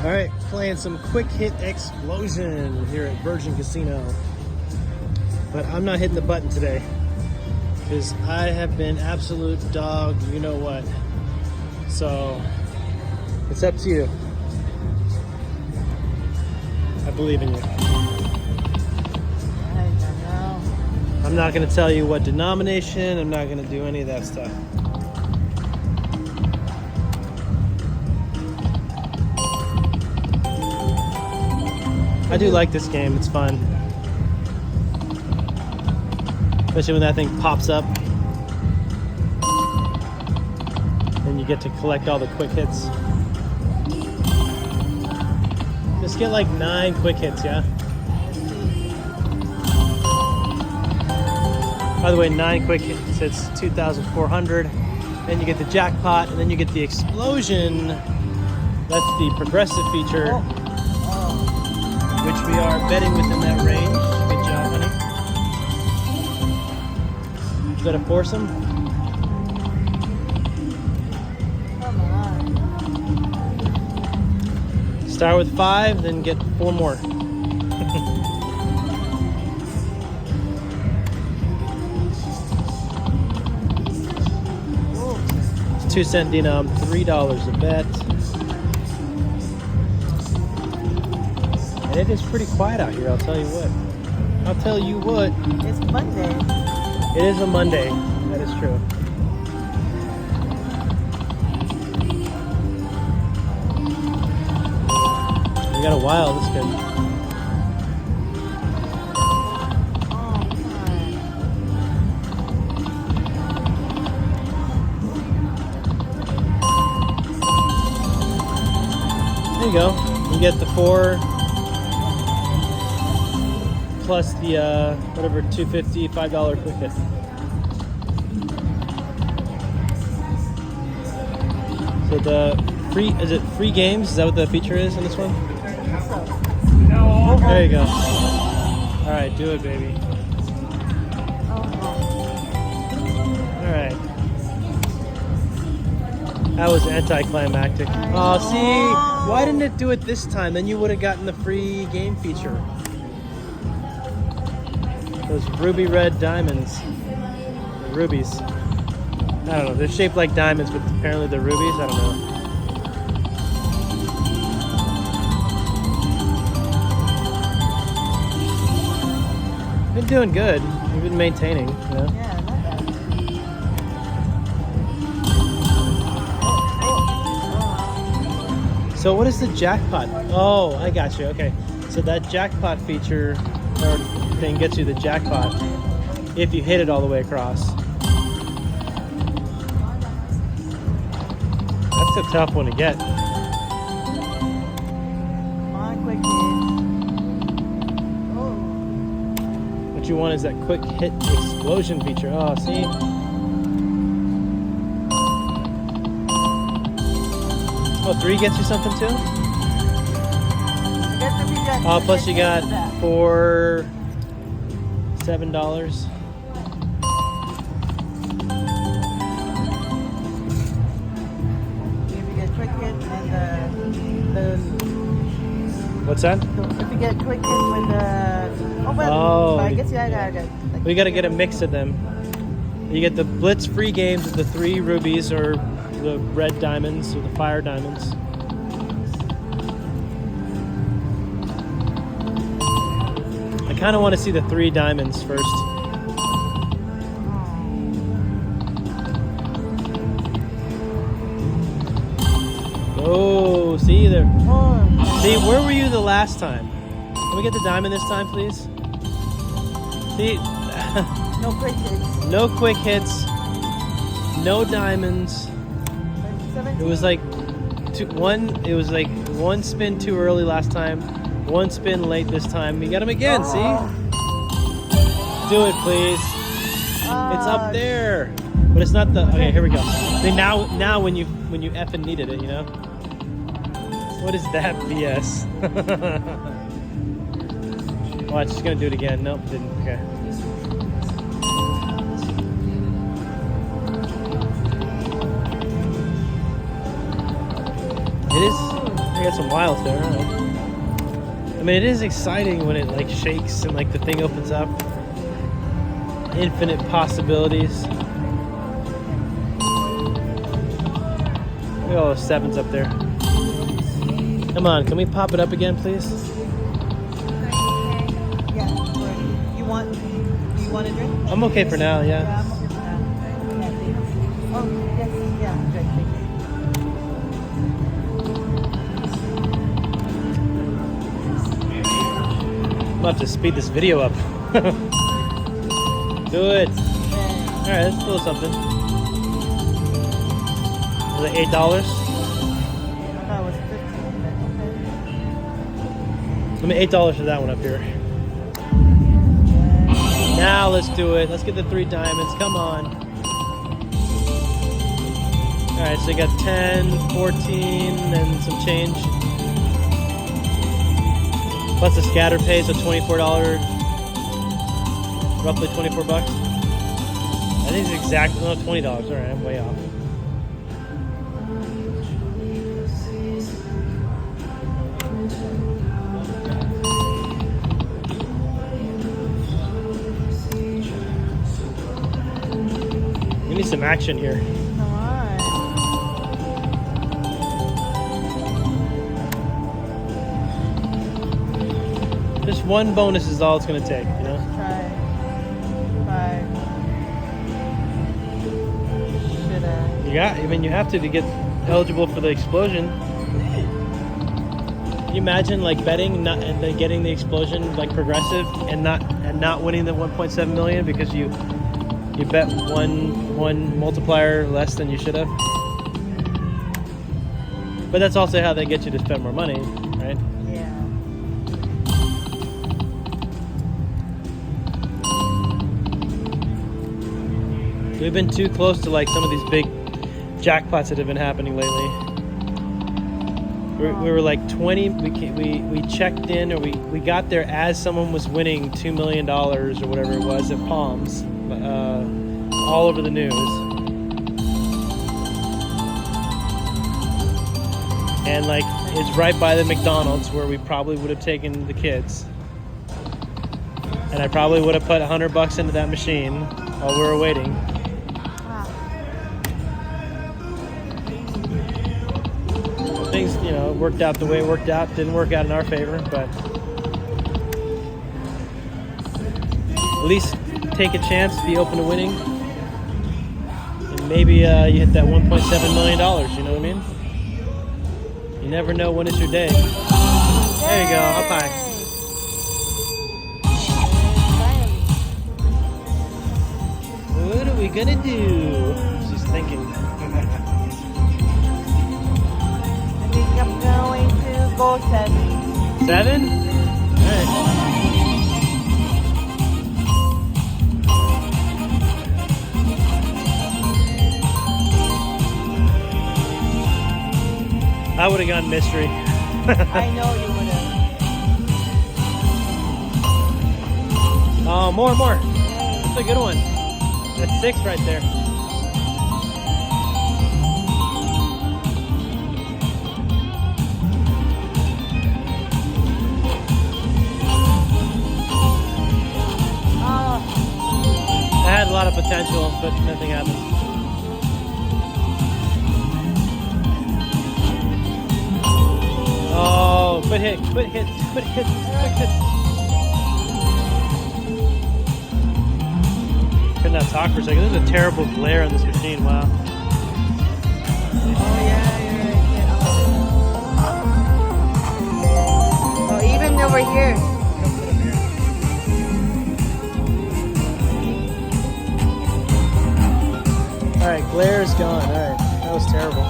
All right, playing some Quick Hit Explosion here at Virgin Casino. But I'm not hitting the button today because I have been absolute dog, you know what. So it's up to you. I believe in you. I don't know. I'm not going to tell you what denomination. I'm not going to do any of that stuff. I do like this game. It's fun. Especially when that thing pops up. And you get to collect all the quick hits. Just get like 9 quick hits, yeah? By the way, 9 quick hits, it's 2,400. Then you get the jackpot, and then you get the explosion. That's the progressive feature, which we are betting within that range. Good job, honey. Is that a foursome? Come on. Start with 5, then get 4 more. It's 2-cent denom, $3 a bet. And it is pretty quiet out here, I'll tell you what. I'll tell you what. It's Monday. It is a Monday, that is true. We got a while, that's good. There you go. You get the 4 plus the whatever $2.50, $5 quick hit. So the free, is it free games? Is that what the feature is in this one? There you go. All right, do it, baby. All right. That was anticlimactic. Oh, see, why didn't it do it this time? Then you would have gotten the free game feature. Those ruby red diamonds. The rubies. I don't know. They're shaped like diamonds, but apparently they're rubies. I don't know. Been doing good. You've been maintaining, you know? Yeah, not bad. So what is the jackpot? Oh, I got you. Okay. So that jackpot feature or thing gets you the jackpot if you hit it all the way across. That's a tough one to get. Come on, quick hit. Oh. What you want is that quick hit explosion feature. Oh, see? Oh, 3 gets you something too? Oh, plus you got $7. If you get quick hit and What's that? if you get quick hit with the but I guess I gotta get. Like, We got to get a mix of them. You get the Blitz free games with the 3 rubies or the red diamonds or the fire diamonds. I kind of want to see the 3 diamonds first. Oh, see there. See, where were you the last time? Can we get the diamond this time, please? See, No quick hits. no quick hits, no diamonds. It was like it was like 1 spin too early last time, 1 spin late this time. We got him again, see? Do it, please. It's up there. But it's not the, okay, here we go. See, now when you effing needed it, you know? What is that BS? Watch, she's gonna do it again. Nope, didn't, okay. It is, there got some wilds there. All right. I mean, it is exciting when it like shakes and like the thing opens up. Infinite possibilities. Look at all those sevens up there. Come on, can we pop it up again, please? Yeah. You want a drink? I'm okay for now, yeah. Yeah, I'm okay for now. Yeah, thanks. Oh, yes, yeah, good, thank you. I'm about to speed this video up. Do it. Alright, let's pull something. Was it $8? I thought it was 15, Let me $8 for that one up here. Now let's do it. Let's get the 3 diamonds. Come on. Alright, so you got 10, 14, and some change. Plus the scatter pay, so $24. Roughly 24 bucks. I think it's exactly, no, $20. Alright, I'm way off. We need some action here. Come on. Just one bonus is all it's going to take, you know? Try. 5. Should I? I mean, you have to get eligible for the explosion. Can you imagine like betting and then getting the explosion like progressive and not winning the 1.7 million because you bet one multiplier less than you should have? But that's also how they get you to spend more money, right? Yeah. We've been too close to like some of these big jackpots that have been happening lately. We were like 20. We checked in, or we got there as someone was winning $2 million or whatever it was at Palms, all over the news. And like it's right by the McDonald's where we probably would have taken the kids, and I probably would have put $100 into that machine while we were waiting. Things, you know, worked out the way it worked out. Didn't work out in our favor, but at least take a chance, be open to winning, and maybe you hit that $1.7 million. You know what I mean? You never know when it's your day. There you go. Up high. What are we gonna do? She's thinking. I'm going to go 7. 7? Alright. I would have gone mystery. I know you would have. Oh, more. That's a good one. That's 6 right there. Had a lot of potential, but nothing happened. Oh, quit hits. Couldn't not talk for a second. There's a terrible glare on this machine. Wow. Oh yeah, you're right. Oh, even over here. Alright, glare's gone. Alright, that was terrible.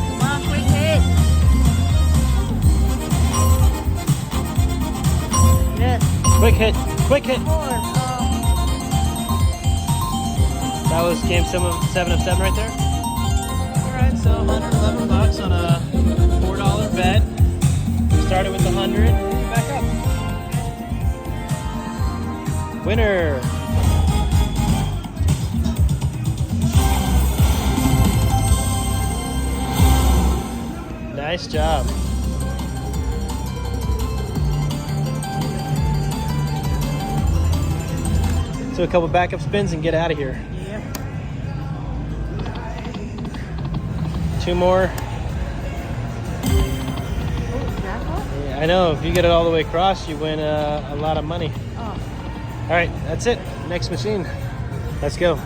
Come on, quick hit. Yes. Quick hit. More. That was game 7 of 7 right there. Alright, so $111 on a $4 bet. Started with 100. Back up. Winner. Nice job. So a couple backup spins and get out of here. Yep. 2 more. Oh, jackpot? Yeah, I know. If you get it all the way across, you win a lot of money. Oh. All right, that's it. Next machine. Let's go.